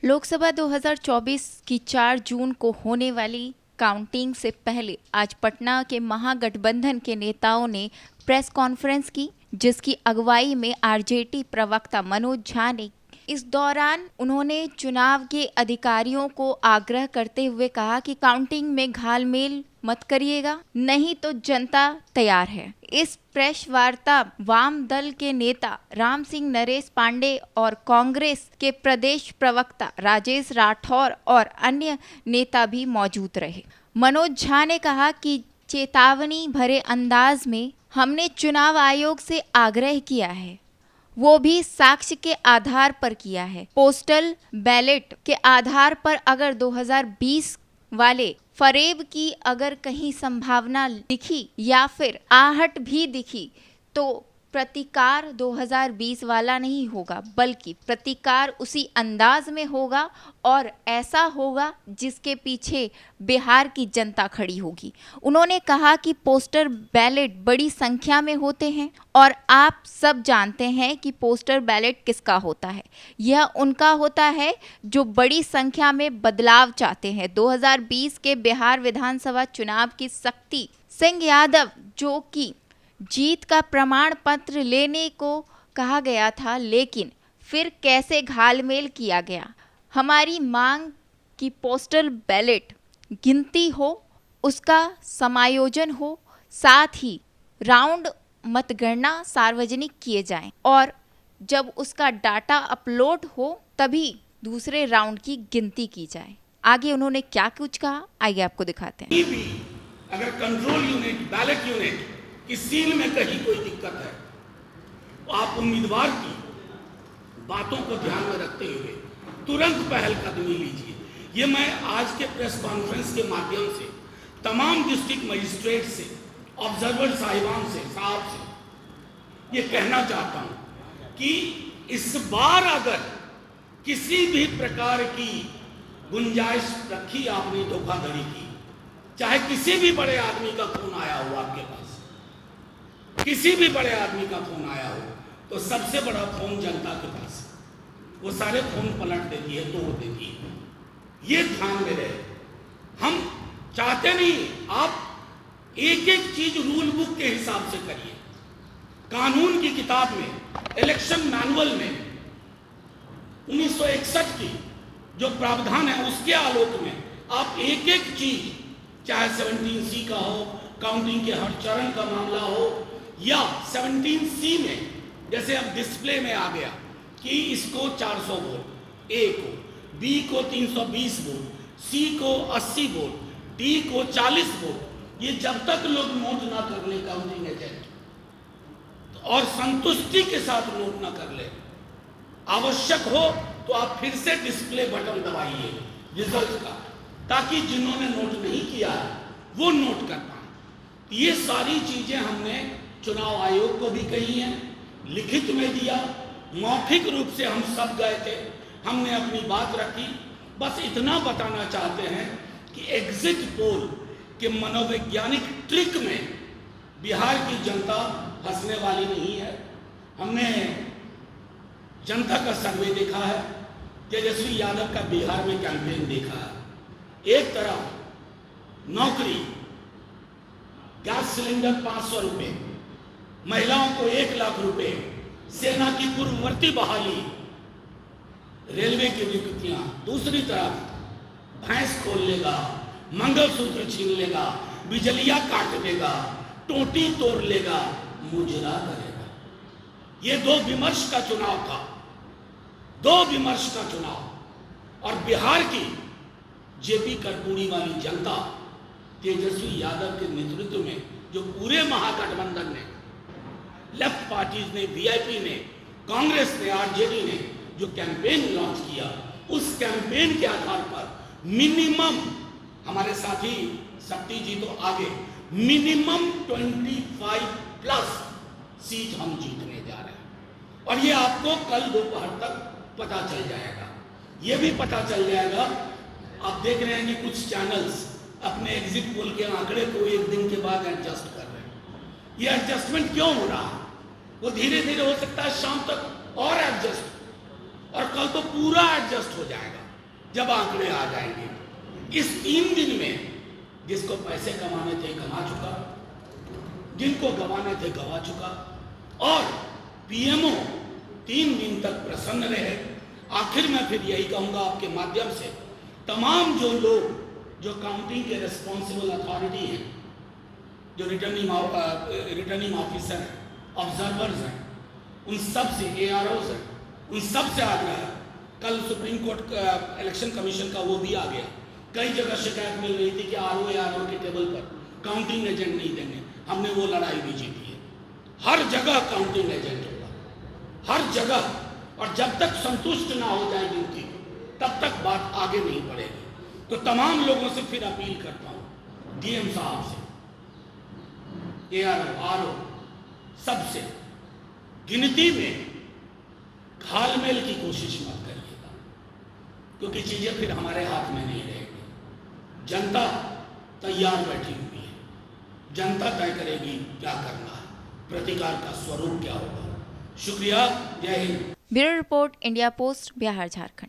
लोकसभा 2024 की 4 जून को होने वाली काउंटिंग से पहले आज पटना के महागठबंधन के नेताओं ने प्रेस कॉन्फ्रेंस की, जिसकी अगुवाई में आरजेडी प्रवक्ता मनोज झा ने। इस दौरान उन्होंने चुनाव के अधिकारियों को आग्रह करते हुए कहा कि काउंटिंग में घालमेल मत करिएगा, नहीं तो जनता तैयार है। इस प्रेस वार्ता वाम दल के नेता राम सिंह नरेश पांडे और कांग्रेस के प्रदेश प्रवक्ता राजेश राठौर और अन्य नेता भी मौजूद रहे। मनोज झा ने कहा कि चेतावनी भरे अंदाज में हमने चुनाव आयोग से आग्रह किया है, वो भी साक्ष्य के आधार पर किया है। पोस्टल बैलेट के आधार पर अगर 2020 वाले फरेब की अगर कहीं संभावना दिखी या फिर आहट भी दिखी तो प्रतिकार 2020 वाला नहीं होगा, बल्कि प्रतिकार उसी अंदाज में होगा और ऐसा होगा जिसके पीछे बिहार की जनता खड़ी होगी। उन्होंने कहा कि पोस्टर बैलेट बड़ी संख्या में होते हैं और आप सब जानते हैं कि पोस्टर बैलेट किसका होता है। यह उनका होता है जो बड़ी संख्या में बदलाव चाहते हैं। 2020 के बिहार विधानसभा चुनाव की शक्ति सिंह यादव, जो कि जीत का प्रमाण पत्र लेने को कहा गया था, लेकिन फिर कैसे घालमेल किया गया। हमारी मांग कि पोस्टल बैलेट गिनती हो, उसका समायोजन हो, साथ ही राउंड मतगणना सार्वजनिक किए जाएं और जब उसका डाटा अपलोड हो तभी दूसरे राउंड की गिनती की जाए। आगे उन्होंने क्या कुछ कहा, आइए आपको दिखाते हैं। अगर कंट्रोल यूनिट, बैलेट यूनिट की सील में कहीं कोई दिक्कत है तो आप उम्मीदवार की बातों को ध्यान में रखते हुए तुरंत पहल कदमी लीजिए। ये मैं आज के प्रेस कॉन्फ्रेंस के माध्यम से तमाम डिस्ट्रिक्ट मजिस्ट्रेट से, ऑब्जर्वर साहिबान से, साहब से ये कहना चाहता हूं कि इस बार अगर किसी भी प्रकार की गुंजाइश रखी आपने धोखाधड़ी की, चाहे किसी भी बड़े आदमी का फोन आया हो आपके पास, किसी भी बड़े आदमी का फोन आया हो, तो सबसे बड़ा फोन जनता के पास, वो सारे फोन पलट देती है, तोड़ देती है। ये ध्यान में रहे। हम चाहते नहीं, आप एक एक चीज रूल बुक के हिसाब से करिए। कानून की किताब में, इलेक्शन मैनुअल में 1961 की जो प्रावधान है उसके आलोक में आप एक एक चीज, चाहे 17C का हो, काउंटिंग के हर चरण का मामला हो, या 17C में जैसे अब डिस्प्ले में आ गया कि इसको 400 वोट A को, B को 320 वोट, C को 80 वोट, D को 40 वोट, ये जब तक लोग नोट ना कर ले काउंटिंग एजेंट और संतुष्टि के साथ नोट ना कर ले, आवश्यक हो तो आप फिर से डिस्प्ले बटन दबाइए रिजल्ट का, ताकि जिन्होंने नोट नहीं किया वो नोट कर पाए। ये सारी चीजें हमने चुनाव आयोग को भी कही हैं, लिखित में दिया, मौखिक रूप से हम सब गए थे, हमने अपनी बात रखी। बस इतना बताना चाहते हैं कि एग्जिट पोल के मनोवैज्ञानिक ट्रिक में बिहार की जनता फंसने वाली नहीं है। हमने जनता का सर्वे देखा है, तेजस्वी यादव का बिहार में कैंपेन देखा है। एक तरफ नौकरी, गैस सिलेंडर 500 रुपए, महिलाओं को 1 लाख रुपए, सेना की पूर्ववर्ती बहाली, रेलवे की नियुक्तियां। दूसरी तरफ भैंस खोल लेगा, मंगलसूत्र छीन लेगा, बिजलियां काट देगा, टोटी तोड़ लेगा, मुजरा करेगा। ये दो विमर्श का चुनाव था, दो विमर्श का चुनाव। और बिहार की जेपी कर्पूरी वाली जनता तेजस्वी यादव के नेतृत्व में, जो पूरे महागठबंधन ने, लेफ्ट पार्टीज ने, वीआईपी ने, कांग्रेस ने, आरजेडी ने जो कैंपेन लॉन्च किया, उस कैंपेन के आधार पर मिनिमम, हमारे साथी शक्ति जी तो आगे, मिनिमम 25+ सीट हम जीतने जा रहे हैं। और ये आपको कल दोपहर तक पता चल जाएगा। ये भी पता चल जाएगा, आप देख रहे हैं कि कुछ चैनल्स अपने एग्जिट पोल के आंकड़े को एक दिन के बाद एडजस्ट कर रहे हैं। ये एडजस्टमेंट क्यों हो रहा है? वो धीरे धीरे हो सकता है शाम तक और एडजस्ट, और कल तो पूरा एडजस्ट हो जाएगा। जब आंकड़े आ जाएंगे। इस 3 दिन में जिसको पैसे कमाने थे कमा चुका, जिनको गंवाने थे गंवा चुका, और पीएमओ 3 दिन तक प्रसन्न रहे। आखिर में फिर यही कहूँगा आपके माध्यम से, तमाम जो लोग जो काउंटिंग के रिस्पॉन्सिबल अथॉरिटी हैं, जो रिटर्निंग ऑफिसर हैं, ऑब्जर्वर्स हैं, उन सब से, AROs हैं, उन सब से आग्रह है। कल सुप्रीम कोर्ट इलेक्शन कमीशन का वो भी आ गया। कई जगह शिकायत मिल रही थी कि ARO के टेबल पर काउंटिंग एजेंट नहीं देंगे। हमने वो लड़ाई भी जीती है। हर जगह काउंटिंग एजेंट होगा, हर जगह, और जब तक संतुष्ट ना हो जाए गिनती तब तक बात आगे नहीं बढ़ेगी। तो तमाम लोगों से फिर अपील करता हूँ, DM साहब से, ARO सबसे, गिनती में घालमेल की कोशिश मत करिएगा, क्योंकि चीजें फिर हमारे हाथ में नहीं रहेगी। जनता तैयार बैठी हुई है, जनता तय करेगी क्या करना है, प्रतिकार का स्वरूप क्या होगा। शुक्रिया, जय Hind. Bureau report, India post, Bihar Jharkhand.